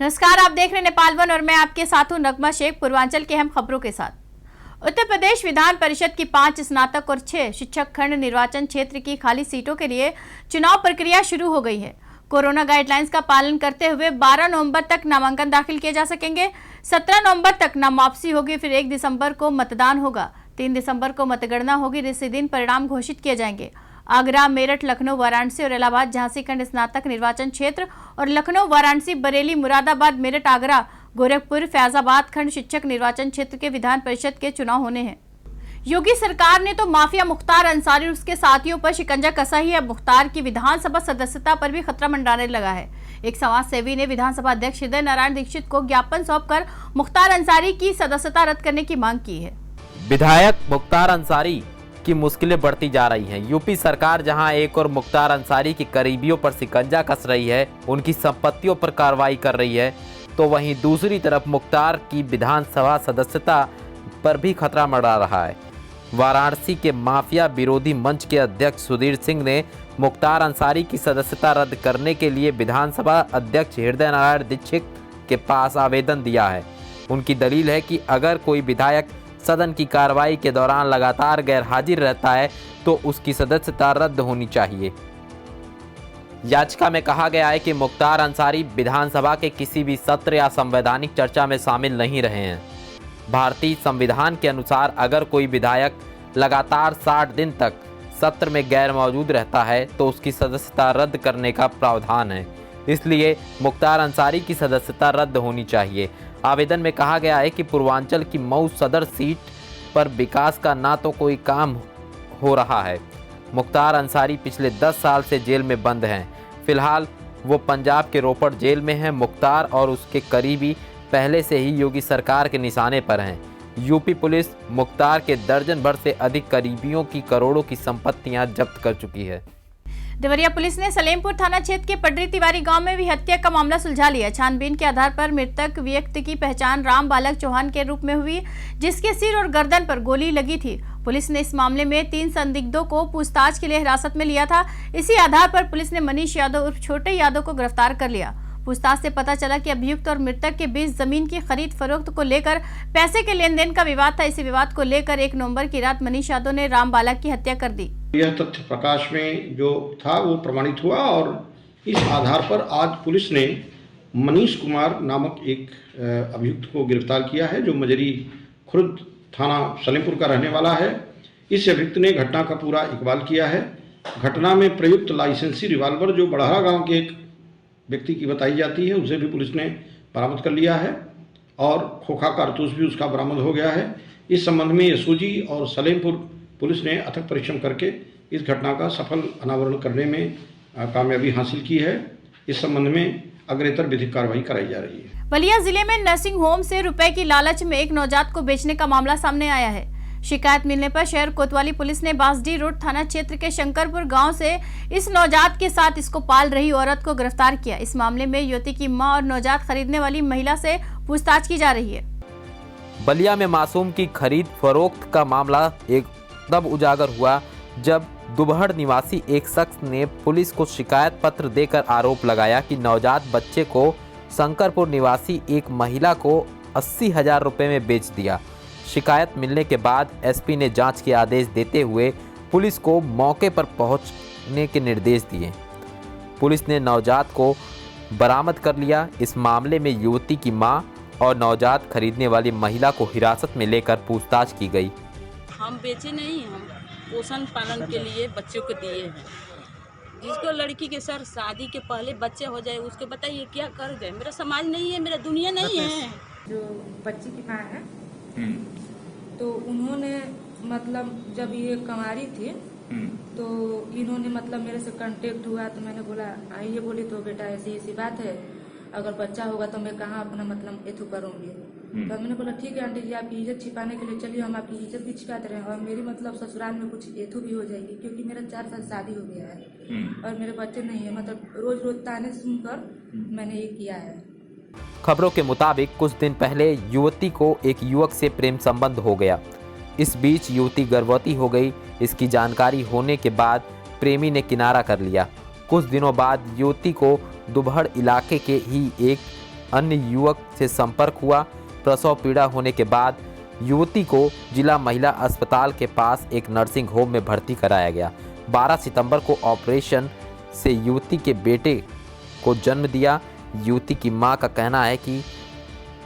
नमस्कार, आप देख रहे हैं नेपाल वन और मैं आपके साथ हूं नगमा शेख। पूर्वांचल के अहम खबरों के साथ। उत्तर प्रदेश विधान परिषद की 5 स्नातक और 6 शिक्षक खंड निर्वाचन क्षेत्र की खाली सीटों के लिए चुनाव प्रक्रिया शुरू हो गई है। कोरोना गाइडलाइंस का पालन करते हुए 12 नवंबर तक नामांकन दाखिल किए जा सकेंगे। 17 नवंबर तक नाम वापसी होगी, फिर 1 दिसंबर को मतदान होगा। 3 दिसंबर को मतगणना होगी। इसी दिन परिणाम घोषित किए जाएंगे। आगरा, मेरठ, लखनऊ, वाराणसी और इलाहाबाद झांसी खंड स्नातक निर्वाचन क्षेत्र और लखनऊ, वाराणसी, बरेली, मुरादाबाद, मेरठ, आगरा, गोरखपुर, फैजाबाद खंड शिक्षक निर्वाचन क्षेत्र के विधान परिषद के चुनाव होने हैं। योगी सरकार ने तो माफिया मुख्तार अंसारी और उसके साथियों पर शिकंजा कसा ही है। मुख्तार की विधानसभा सदस्यता पर भी खतरा मंडराने लगा है। एक समाज सेवी ने विधानसभा अध्यक्ष हृदय नारायण दीक्षित को ज्ञापन सौंपकर मुख्तार अंसारी की सदस्यता रद्द करने की मांग की है। विधायक मुख्तार अंसारी की मुश्किलें बढ़ती जा रही हैं। यूपी सरकार जहां एक और मुख्तार अंसारी के करीबियों पर शिकंजा कस रही है, उनकी संपत्तियों पर कार्रवाई कर रही है, तो वहीं दूसरी तरफ मुख्तार की विधानसभा सदस्यता पर भी खतरा मंडरा रहा है। वाराणसी के माफिया विरोधी मंच के अध्यक्ष सुधीर सिंह ने मुख्तार अंसारी की सदस्यता रद्द करने के लिए विधानसभा अध्यक्ष हृदय नारायण दीक्षित के पास आवेदन दिया है। उनकी दलील है कि अगर कोई विधायक सदन की कार्रवाई के दौरान लगातार गैर हाजिर रहता है तो उसकी सदस्यता रद्द होनी चाहिए। याचिका में कहा गया है कि मुख्तार अंसारी विधानसभा के किसी भी सत्र या संवैधानिक चर्चा में शामिल नहीं रहे हैं। भारतीय संविधान के अनुसार अगर कोई विधायक लगातार 60 दिन तक सत्र में गैर मौजूद रहता है तो उसकी सदस्यता रद्द करने का प्रावधान है। इसलिए मुख्तार अंसारी की सदस्यता रद्द होनी चाहिए। आवेदन में कहा गया है कि पूर्वांचल की मऊ सदर सीट पर विकास का ना तो कोई काम हो रहा है। मुख्तार अंसारी पिछले 10 साल से जेल में बंद हैं। फिलहाल वो पंजाब के रोपड़ जेल में हैं। मुख्तार और उसके करीबी पहले से ही योगी सरकार के निशाने पर हैं। यूपी पुलिस मुख्तार के दर्जन भर से अधिक करीबियों की करोड़ों की संपत्तियां जब्त कर चुकी है। देवरिया पुलिस ने सलेमपुर थाना क्षेत्र के पडरी तिवारी गांव में भी हत्या का मामला सुलझा लिया। छानबीन के आधार पर मृतक व्यक्ति की पहचान राम बालक चौहान के रूप में हुई, जिसके सिर और गर्दन पर गोली लगी थी। पुलिस ने इस मामले में 3 संदिग्धों को पूछताछ के लिए हिरासत में लिया था। इसी आधार पर पुलिस ने मनीष यादव उर्फ छोटे यादव को गिरफ्तार कर लिया। पूछताछ से पता चला कि अभियुक्त और मृतक के बीच जमीन की खरीद फरोख्त को लेकर पैसे के लेन देन का विवाद था। इसी विवाद को लेकर 1 नवंबर की रात मनीष यादव ने राम बालक की हत्या कर दी। यह तथ्य प्रकाश में जो था वो प्रमाणित हुआ और इस आधार पर आज पुलिस ने मनीष कुमार नामक एक अभियुक्त को गिरफ्तार किया है, जो मजरी खुर्द थाना सलेमपुर का रहने वाला है। इस अभियुक्त ने घटना का पूरा इकबाल किया है। घटना में प्रयुक्त लाइसेंसी रिवाल्वर जो बड़हरा गांव के एक व्यक्ति की बताई जाती है, उसे भी पुलिस ने बरामद कर लिया है और खोखा कारतूस भी उसका बरामद हो गया है। इस संबंध में एसओजी और सलेमपुर पुलिस ने अथक परिश्रम करके इस घटना का सफल अनावरण करने में कामयाबी हासिल की है। इस संबंध में अग्रेतर विधिक कार्रवाई कराई जा रही है। बलिया जिले में नर्सिंग होम से रुपए की लालच में एक नवजात को बेचने का मामला सामने आया है। शिकायत मिलने पर शहर कोतवाली पुलिस ने बांसडी रोड थाना क्षेत्र के शंकरपुर गांव से इस नवजात के साथ इसको पाल रही औरत को गिरफ्तार किया। इस मामले में युवती की मां और नवजात खरीदने वाली महिला से पूछताछ की जा रही है। बलिया में मासूम की खरीद फरोख्त का मामला एक तब उजागर हुआ जब दुबहड़ निवासी एक शख्स ने पुलिस को शिकायत पत्र देकर आरोप लगाया कि नवजात बच्चे को शंकरपुर निवासी एक महिला को 80,000 रुपये में बेच दिया। शिकायत मिलने के बाद एसपी ने जांच के आदेश देते हुए पुलिस को मौके पर पहुंचने के निर्देश दिए। पुलिस ने नवजात को बरामद कर लिया। इस मामले में युवती की मां और नवजात खरीदने वाली महिला को हिरासत में लेकर पूछताछ की गई। हम बेचे नहीं, हम पोषण पालन के लिए बच्चों को दिए हैं। जिसको लड़की के सर शादी के पहले बच्चे हो जाए उसको बताइए क्या कर जाए। मेरा समाज नहीं है, मेरा दुनिया नहीं है। जो बच्ची की माँ है तो उन्होंने मतलब जब ये कंवारी थी तो इन्होंने मतलब मेरे से कांटेक्ट हुआ तो मैंने बोला आइए। बोली तो बेटा ऐसी ऐसी बात है, अगर बच्चा होगा तो मैं कहाँ अपना मतलब एथू करूँगी। तो मैंने बोला ठीक है आंटी जी, आपकी इज्जत छिपाने के लिए चलिए हम आपकी इज्जत भी छिपाते रहे और मेरी मतलब ससुराल में कुछ एथू भी हो जाएगी, क्योंकि मेरा 4 साल शादी हो गया है और मेरे बच्चे नहीं है। मतलब रोज रोज ताने सुनकर मैंने ये किया है। खबरों के मुताबिक कुछ दिन पहले युवती को एक युवक से प्रेम संबंध हो गया। इस बीच युवती गर्भवती हो गई। इसकी जानकारी होने के बाद प्रेमी ने किनारा कर लिया। कुछ दिनों बाद युवती को दुबहड़ इलाके के ही एक अन्य युवक से संपर्क हुआ। प्रसव पीड़ा होने के बाद युवती को जिला महिला अस्पताल के पास एक नर्सिंग होम में भर्ती कराया गया। 12 सितंबर को ऑपरेशन से युवती के बेटे को जन्म दिया। युवती की मां का कहना है कि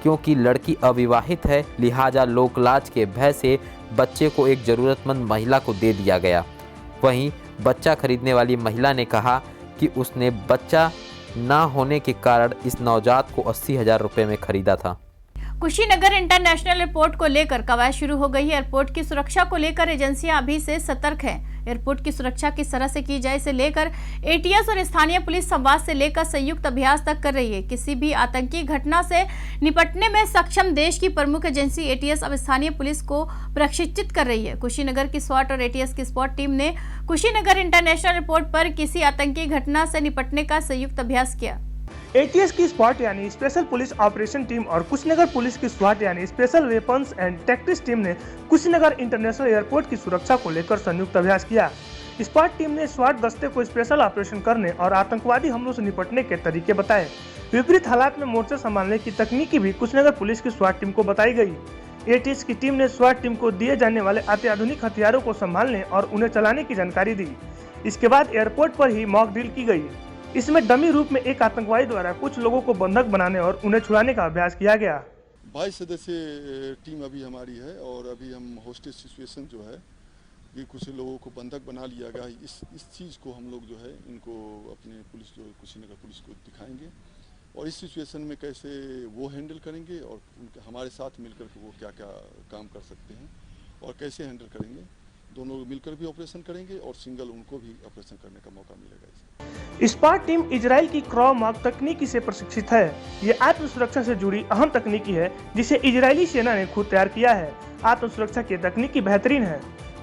क्योंकि लड़की अविवाहित है, लिहाजा लोकलाज के भय से बच्चे को एक ज़रूरतमंद महिला को दे दिया गया। वहीं बच्चा खरीदने वाली महिला ने कहा कि उसने बच्चा ना होने के कारण इस नवजात को 80,000 रुपये में खरीदा था। कुशीनगर इंटरनेशनल एयरपोर्ट को लेकर कवायद शुरू हो गई है। एयरपोर्ट की सुरक्षा को लेकर एजेंसियां अभी से सतर्क हैं। एयरपोर्ट की सुरक्षा किस तरह से की जाए इसे लेकर एटीएस और स्थानीय पुलिस संवाद से लेकर संयुक्त अभ्यास तक कर रही है। किसी भी आतंकी घटना से निपटने में सक्षम देश की प्रमुख एजेंसी एटीएस अब स्थानीय पुलिस को प्रशिक्षित कर रही है। कुशीनगर की स्वाट और एटीएस की स्पॉट टीम ने कुशीनगर इंटरनेशनल एयरपोर्ट पर किसी आतंकी घटना से निपटने का संयुक्त अभ्यास किया। एटीएस की स्पॉट यानी स्पेशल पुलिस ऑपरेशन टीम और कुशीनगर पुलिस की स्वाट यानी special weapons and tactics team ने कुशीनगर इंटरनेशनल एयरपोर्ट की सुरक्षा को लेकर संयुक्त अभ्यास किया। स्पॉट टीम ने स्वाट दस्ते को स्पेशल ऑपरेशन करने और आतंकवादी हमलों से निपटने के तरीके बताए। विपरीत हालात में मोर्चा संभालने की तकनीकी भी कुशीनगर पुलिस की स्वाट टीम को बताई गई। एटीएस की टीम ने स्वाट टीम को दिए जाने वाले अत्याधुनिक हथियारों को संभालने और उन्हें चलाने की जानकारी दी। इसके बाद एयरपोर्ट पर ही मॉक ड्रिल की गई। इसमें डमी रूप में एक आतंकवादी द्वारा कुछ लोगों को बंधक बनाने और उन्हें छुड़ाने का अभ्यास किया गया। 22 सदस्यीय टीम अभी हमारी है और अभी हम होस्टेज सिचुएशन जो है ये कुछ लोगों को बंधक बना लिया गया। इस चीज़ को हम लोग जो है इनको अपने पुलिस जो कुशीनगर पुलिस को दिखाएंगे और इस सिचुएशन में कैसे वो हैंडल करेंगे और उनके हमारे साथ मिलकर के वो क्या क्या काम कर सकते हैं और कैसे हैंडल करेंगे। दोनों मिलकर भी ऑपरेशन करेंगे और सिंगल उनको भी ऑपरेशन करने का मौका मिलेगा। स्पॉट टीम इजराइल की क्रॉ मार्क तकनीकी से प्रशिक्षित है। ये आत्म सुरक्षा से जुड़ी अहम तकनीकी है जिसे इजरायली सेना ने खुद तैयार किया है। आत्म सुरक्षा की तकनीकी बेहतरीन है।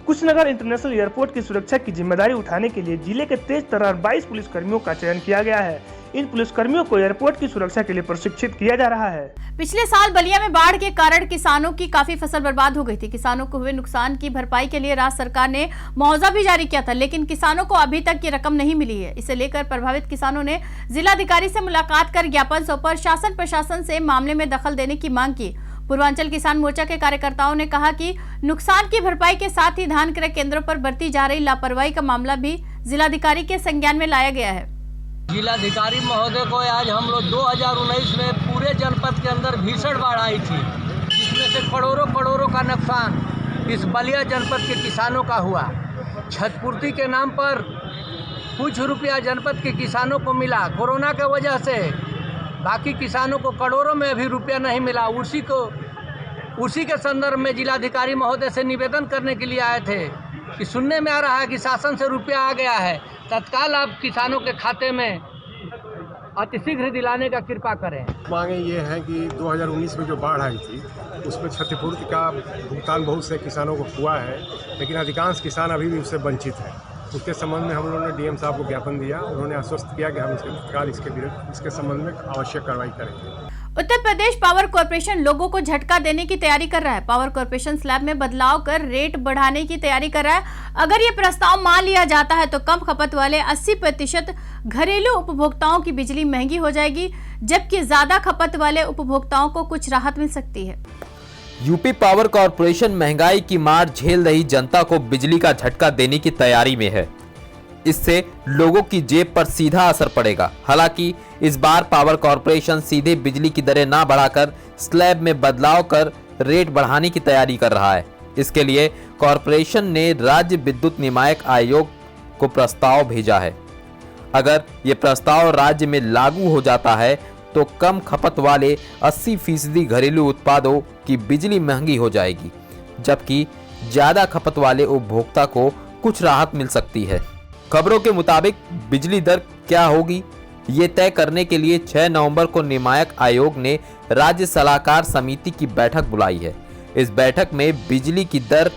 कुशीनगर इंटरनेशनल एयरपोर्ट की सुरक्षा की जिम्मेदारी उठाने के लिए जिले के तेज तर्रार 22 पुलिसकर्मियों का चयन किया गया है। इन पुलिसकर्मियों को एयरपोर्ट की सुरक्षा के लिए प्रशिक्षित किया जा रहा है। पिछले साल बलिया में बाढ़ के कारण किसानों की काफी फसल बर्बाद हो गई थी। किसानों को हुए नुकसान की भरपाई के लिए राज्य सरकार ने मुआवजा भी जारी किया था, लेकिन किसानों को अभी तक की रकम नहीं मिली है। इसे लेकर प्रभावित किसानों ने जिलाधिकारी से मुलाकात कर ज्ञापन सौंपकर शासन प्रशासन से मामले में दखल देने की मांग की। पूर्वांचल किसान मोर्चा के कार्यकर्ताओं ने कहा कि नुकसान की भरपाई के साथ ही धान क्रय केंद्रों पर बरती जा रही लापरवाही का मामला भी जिलाधिकारी के संज्ञान में लाया गया है। जिलाधिकारी महोदय को आज हम लोग 2019 में पूरे जनपद के अंदर भीषण बाढ़ आई थी, जिसमें से करोड़ों का नुकसान इस बलिया जनपद के किसानों का हुआ। क्षतिपूर्ति के नाम पर कुछ रुपया जनपद के किसानों को मिला कोरोना के वजह से, बाकी किसानों को करोड़ों में अभी रुपया नहीं मिला। उसी के संदर्भ में जिलाधिकारी महोदय से निवेदन करने के लिए आए थे कि सुनने में आ रहा है कि शासन से रुपया आ गया है, तत्काल आप किसानों के खाते में अतिशीघ्र दिलाने का कृपा करें। मांगे ये हैं कि 2019 में जो बाढ़ आई थी उसमें क्षतिपूर्ति का भुगतान बहुत से किसानों को हुआ है, लेकिन अधिकांश किसान अभी भी उससे वंचित हैं। उसके संबंध में हम लोगों ने डीएम साहब को ज्ञापन दिया। उन्होंने आश्वस्त किया कि हम तत्काल इसके संबंध में आवश्यक कार्रवाई करेंगे। उत्तर प्रदेश पावर कॉर्पोरेशन लोगों को झटका देने की तैयारी कर रहा है। पावर कॉर्पोरेशन स्लैब में बदलाव कर रेट बढ़ाने की तैयारी कर रहा है। अगर ये प्रस्ताव मान लिया जाता है तो कम खपत वाले 80% घरेलू उपभोक्ताओं की बिजली महंगी हो जाएगी, जबकि ज्यादा खपत वाले उपभोक्ताओं को कुछ राहत मिल सकती है। यूपी पावर कॉर्पोरेशन महंगाई की मार झेल रही जनता को बिजली का झटका देने की तैयारी में है। इससे लोगों की जेब पर सीधा असर पड़ेगा। हालांकि इस बार पावर कॉर्पोरेशन सीधे बिजली की दरें ना बढ़ाकर स्लैब में बदलाव कर रेट बढ़ाने की तैयारी कर रहा है। इसके लिए कॉर्पोरेशन ने राज्य विद्युत नियामक आयोग को प्रस्ताव भेजा है। अगर ये प्रस्ताव राज्य में लागू हो जाता है तो कम खपत वाले 80% घरेलू उत्पादों की बिजली महंगी हो जाएगी, जबकि ज्यादा खपत वाले उपभोक्ता को कुछ राहत मिल सकती है। खबरों के मुताबिक बिजली दर क्या होगी ये तय करने के लिए 6 नवंबर को नियामक आयोग ने राज्य सलाहकार समिति की बैठक बुलाई है। इस बैठक में बिजली की दर,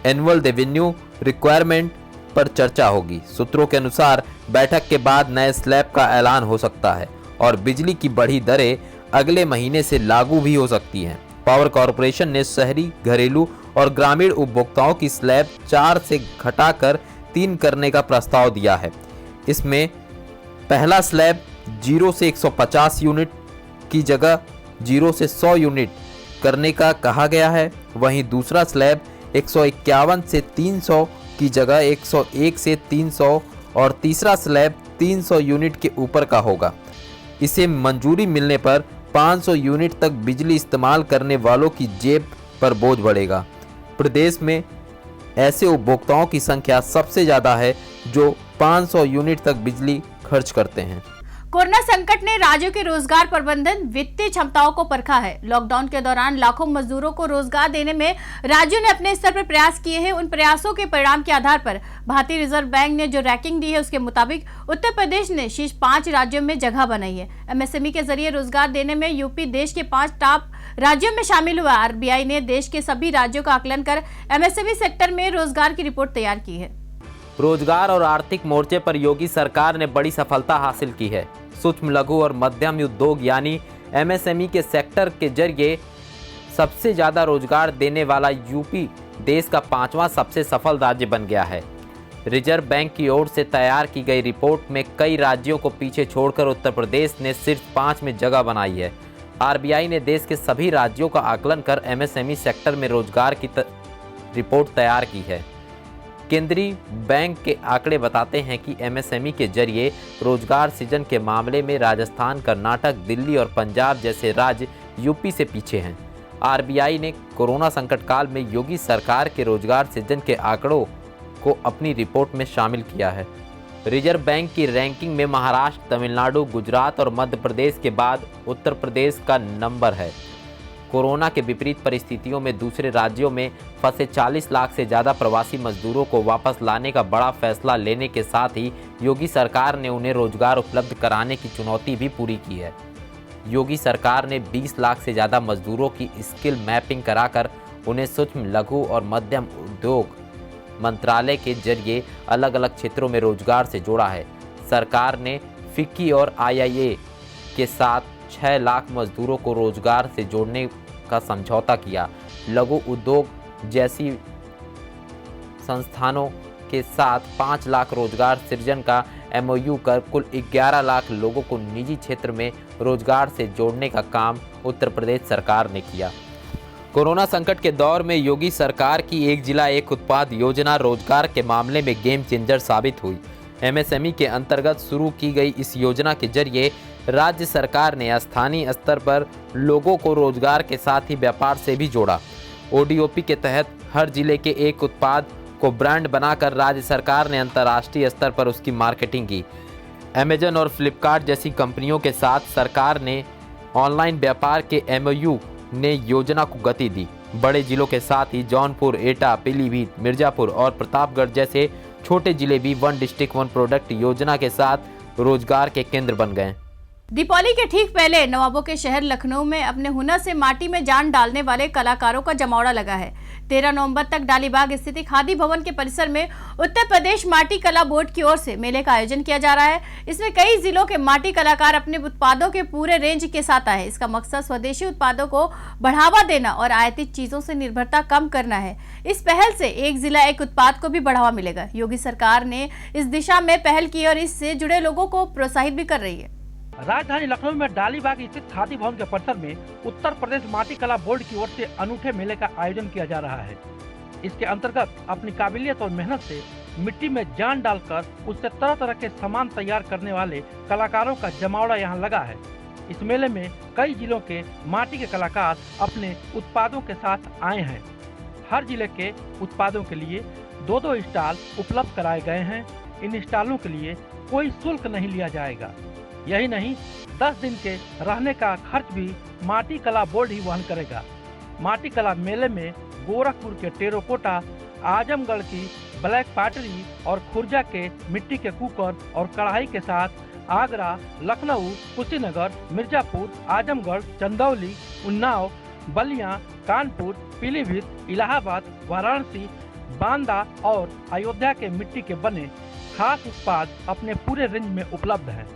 एनुअल रेवेन्यू रिक्वायरमेंट पर चर्चा होगी। सूत्रों के अनुसार बैठक के बाद नए स्लैब का ऐलान हो सकता है और बिजली की बढ़ी दरें अगले महीने से लागू भी हो सकती हैं। पावर कॉर्पोरेशन ने शहरी, घरेलू और ग्रामीण उपभोक्ताओं की स्लैब 4 से घटाकर 3 करने का प्रस्ताव दिया है। इसमें पहला स्लैब 0 से 150 यूनिट, की जगह 0 से 100 यूनिट करने का कहा गया है। वहीं दूसरा स्लैब 151 से 300 की जगह 101 से 300 और तीसरा स्लैब 300 यूनिट के ऊपर का होगा। इसे मंजूरी मिलने पर 500 यूनिट तक बिजली इस्तेमाल करने वालों की जेब पर बोझ बढ़ेगा। प्रदेश में ऐसे उपभोक्ताओं की संख्या सबसे ज़्यादा है जो 500 यूनिट तक बिजली खर्च करते हैं। कोरोना संकट ने राज्यों के रोजगार प्रबंधन वित्तीय क्षमताओं को परखा है। लॉकडाउन के दौरान लाखों मजदूरों को रोजगार देने में राज्यों ने अपने स्तर पर प्रयास किए हैं। उन प्रयासों के परिणाम के आधार पर भारतीय रिजर्व बैंक ने जो रैंकिंग दी है उसके मुताबिक उत्तर प्रदेश ने शीर्ष 5 राज्यों में जगह बनाई है। एमएसएमई के जरिए रोजगार देने में यूपी देश के 5 टॉप राज्यों में शामिल हुआ। आरबीआई ने देश के सभी राज्यों का आकलन कर एमएसएमई सेक्टर में रोजगार की रिपोर्ट तैयार की है। रोजगार और आर्थिक मोर्चे पर योगी सरकार ने बड़ी सफलता हासिल की है। सूक्ष्म लघु और मध्यम उद्योग यानी एमएसएमई के सेक्टर के जरिए सबसे ज़्यादा रोजगार देने वाला यूपी देश का 5वां सबसे सफल राज्य बन गया है। रिजर्व बैंक की ओर से तैयार की गई रिपोर्ट में कई राज्यों को पीछे छोड़कर उत्तर प्रदेश ने सिर्फ 5 में जगह बनाई है। आरबीआई ने देश के सभी राज्यों का आकलन कर एमएसएमई सेक्टर में रोजगार की रिपोर्ट तैयार की है। केंद्रीय बैंक के आंकड़े बताते हैं कि एमएसएमई के जरिए रोजगार सृजन के मामले में राजस्थान, कर्नाटक, दिल्ली और पंजाब जैसे राज्य यूपी से पीछे हैं। आरबीआई ने कोरोना संकट काल में योगी सरकार के रोजगार सृजन के आंकड़ों को अपनी रिपोर्ट में शामिल किया है। रिजर्व बैंक की रैंकिंग में महाराष्ट्र, तमिलनाडु, गुजरात और मध्य प्रदेश के बाद उत्तर प्रदेश का नंबर है। कोरोना के विपरीत परिस्थितियों में दूसरे राज्यों में फंसे 40 लाख से ज़्यादा प्रवासी मजदूरों को वापस लाने का बड़ा फैसला लेने के साथ ही योगी सरकार ने उन्हें रोजगार उपलब्ध कराने की चुनौती भी पूरी की है। योगी सरकार ने 20 लाख से ज़्यादा मजदूरों की स्किल मैपिंग कराकर उन्हें सूक्ष्म लघु और मध्यम उद्योग मंत्रालय के जरिए अलग अलग क्षेत्रों में रोजगार से जोड़ा है। सरकार ने फिक्की और आईआईए के साथ 6 लाख मजदूरों को रोजगार से जोड़ने का समझौता किया। लघु उद्योग जैसी संस्थानों के साथ 5 लाख रोजगार सृजन का एमओयू कर कुल 11 लाख लोगों को निजी क्षेत्र में रोजगार से जोड़ने का काम उत्तर प्रदेश सरकार ने किया। कोरोना संकट के दौर में योगी सरकार की एक जिला एक उत्पाद योजना रोजगार के मामले में गेम चेंजर साबित हुई। एमएसएमई के अंतर्गत शुरू की गई इस योजना के जरिए राज्य सरकार ने स्थानीय स्तर पर लोगों को रोजगार के साथ ही व्यापार से भी जोड़ा। ओडीओपी के तहत हर जिले के एक उत्पाद को ब्रांड बनाकर राज्य सरकार ने अंतर्राष्ट्रीय स्तर पर उसकी मार्केटिंग की। अमेजन और फ्लिपकार्ट जैसी कंपनियों के साथ सरकार ने ऑनलाइन व्यापार के एमओयू ने योजना को गति दी। बड़े जिलों के साथ ही जौनपुर, एटा, पीलीभीत, मिर्जापुर और प्रतापगढ़ जैसे छोटे जिले भी 1 डिस्ट्रिक्ट 1 प्रोडक्ट योजना के साथ रोजगार के केंद्र बन गए। दीपावली के ठीक पहले नवाबों के शहर लखनऊ में अपने हुनर से माटी में जान डालने वाले कलाकारों का जमावड़ा लगा है। 13 नवंबर तक डालीबाग स्थित खादी भवन के परिसर में उत्तर प्रदेश माटी कला बोर्ड की ओर से मेले का आयोजन किया जा रहा है। इसमें कई जिलों के माटी कलाकार अपने उत्पादों के पूरे रेंज के साथ आए। इसका मकसद स्वदेशी उत्पादों को बढ़ावा देना और आयातित चीजों से निर्भरता कम करना है। इस पहल से एक जिला एक उत्पाद को भी बढ़ावा मिलेगा। योगी सरकार ने इस दिशा में पहल की और इससे जुड़े लोगों को प्रोत्साहित भी कर रही है। राजधानी लखनऊ में डालीबाग स्थित खादी भवन के परिसर में उत्तर प्रदेश माटी कला बोर्ड की ओर से अनूठे मेले का आयोजन किया जा रहा है। इसके अंतर्गत अपनी काबिलियत और मेहनत से मिट्टी में जान डालकर उससे तरह तरह के सामान तैयार करने वाले कलाकारों का जमावड़ा यहाँ लगा है। इस मेले में कई जिलों के माटी के कलाकार अपने उत्पादों के साथ आए हैं। हर जिले के उत्पादों के लिए 2-2 स्टॉल उपलब्ध कराए गए हैं। इन स्टॉलों के लिए कोई शुल्क नहीं लिया जाएगा। यही नहीं, 10 दिन के रहने का खर्च भी माटी कला बोर्ड ही वहन करेगा। माटी कला मेले में गोरखपुर के टेराकोटा, आजमगढ़ की ब्लैक पॉटरी और खुर्जा के मिट्टी के कुकर और कढ़ाई के साथ आगरा, लखनऊ, कुशीनगर, मिर्जापुर, आजमगढ़, चंदौली, उन्नाव, बलिया, कानपुर, पीलीभीत, इलाहाबाद, वाराणसी, बांदा और अयोध्या के मिट्टी के बने खास उत्पाद अपने पूरे रेंज में उपलब्ध हैं।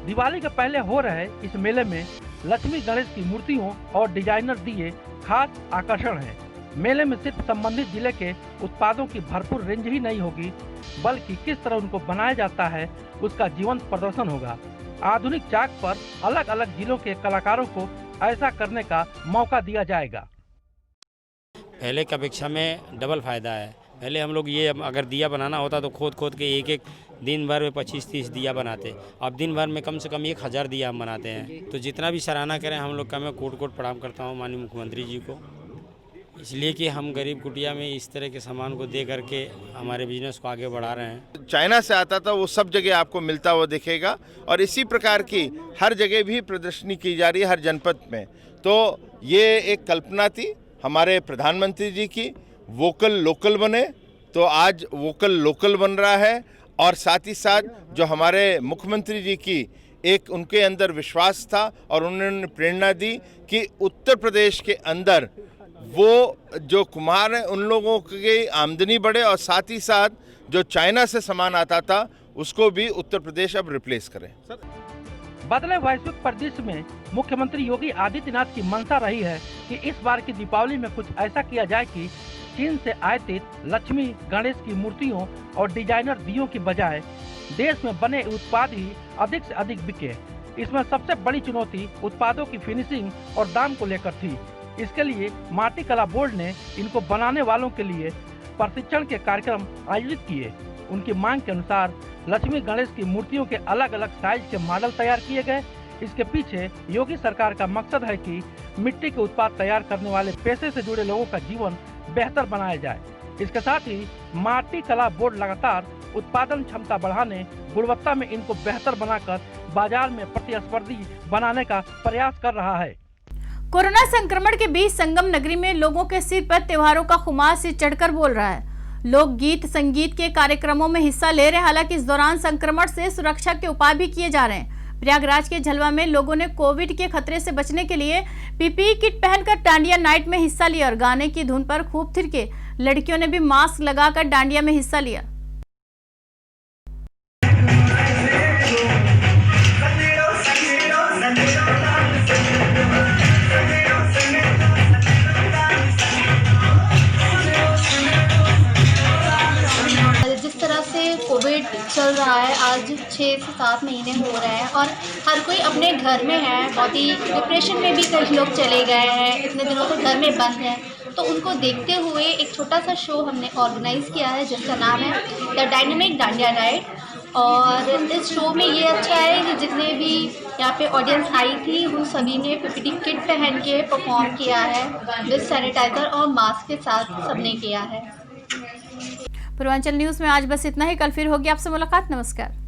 दिवाली के पहले हो रहे इस मेले में लक्ष्मी गणेश की मूर्तियों और डिजाइनर दिए खास आकर्षण हैं। मेले में सिर्फ संबंधित जिले के उत्पादों की भरपूर रेंज ही नहीं होगी, बल्कि किस तरह उनको बनाया जाता है उसका जीवंत प्रदर्शन होगा। आधुनिक चाक पर अलग अलग जिलों के कलाकारों को ऐसा करने का मौका दिया जाएगा। पहले की अपेक्षा में डबल फायदा है। पहले हम लोग ये अगर दिया बनाना होता तो खोद के एक दिन भर में 25-30 दिया बनाते। अब दिन भर में कम से कम 1000 दिया हम बनाते हैं। तो जितना भी सराहना करें हम लोग का, मैं कोट प्रणाम करता हूँ माननीय मुख्यमंत्री जी को, इसलिए कि हम गरीब कुटिया में इस तरह के सामान को दे करके हमारे बिजनेस को आगे बढ़ा रहे हैं। चाइना से आता था वो सब जगह आपको मिलता हुआ दिखेगा और इसी प्रकार की हर जगह भी प्रदर्शनी की जा रही है हर जनपद में। तो ये एक कल्पना थी हमारे प्रधानमंत्री जी की, वोकल लोकल बने, तो आज वोकल लोकल बन रहा है। और साथ ही साथ जो हमारे मुख्यमंत्री जी की एक उनके अंदर विश्वास था और उन्होंने प्रेरणा दी कि उत्तर प्रदेश के अंदर वो जो कुम्हार हैं उन लोगों की आमदनी बढ़े और साथ ही साथ जो चाइना से सामान आता था उसको भी उत्तर प्रदेश अब रिप्लेस करे। बदले वैश्विक परिदृश्य में मुख्यमंत्री योगी आदित्यनाथ की मंशा रही है कि इस बार की दीपावली में कुछ ऐसा किया जाए कि चीन से आयातित लक्ष्मी गणेश की मूर्तियों और डिजाइनर दियों की बजाय देश में बने उत्पाद ही अधिक से अधिक बिके। इसमें सबसे बड़ी चुनौती उत्पादों की फिनिशिंग और दाम को लेकर थी। इसके लिए माटी कला बोर्ड ने इनको बनाने वालों के लिए प्रशिक्षण के कार्यक्रम आयोजित किए। उनकी मांग के अनुसार लक्ष्मी गणेश की मूर्तियों के अलग अलग साइज के मॉडल तैयार किए गए। इसके पीछे योगी सरकार का मकसद है कि मिट्टी के उत्पाद तैयार करने वाले पेशे से जुड़े लोगों का जीवन बेहतर बनाया जाए। इसके साथ ही माटी कला बोर्ड लगातार उत्पादन क्षमता बढ़ाने, गुणवत्ता में इनको बेहतर बनाकर बाजार में प्रतिस्पर्धी बनाने का प्रयास कर रहा है। कोरोना संक्रमण के बीच संगम नगरी में लोगों के सिर पर त्योहारों का खुमार सिर चढ़कर बोल रहा है। लोग गीत संगीत के कार्यक्रमों में हिस्सा ले रहे हैं। हालांकि इस दौरान संक्रमण से सुरक्षा के उपाय भी किए जा रहे हैं। प्रयागराज के झलवा में लोगों ने कोविड के खतरे से बचने के लिए पीपीई किट पहनकर डांडिया नाइट में हिस्सा लिया और गाने की धुन पर खूब थिरके। लड़कियों ने भी मास्क लगाकर डांडिया में हिस्सा लिया। जिस तरह से कोविड चल रहा है, आज 6 से 7 महीने हो रहे हैं और हर कोई अपने घर में है। बहुत ही डिप्रेशन में भी कई लोग चले गए हैं, इतने दिनों से घर में बंद हैं। तो उनको देखते हुए एक छोटा सा शो हमने ऑर्गेनाइज़ किया है जिसका नाम है द डायनामिक डांडिया नाइट। और इस शो में ये अच्छा है कि जितने भी यहाँ पे ऑडियंस आई थी उन सभी ने पीपीई किट पहन के परफॉर्म किया है विद सैनिटाइजर और मास्क के साथ सबने किया है। पूर्वांचल न्यूज़ में आज बस इतना ही। कल फिर होगी आपसे मुलाकात। नमस्कार।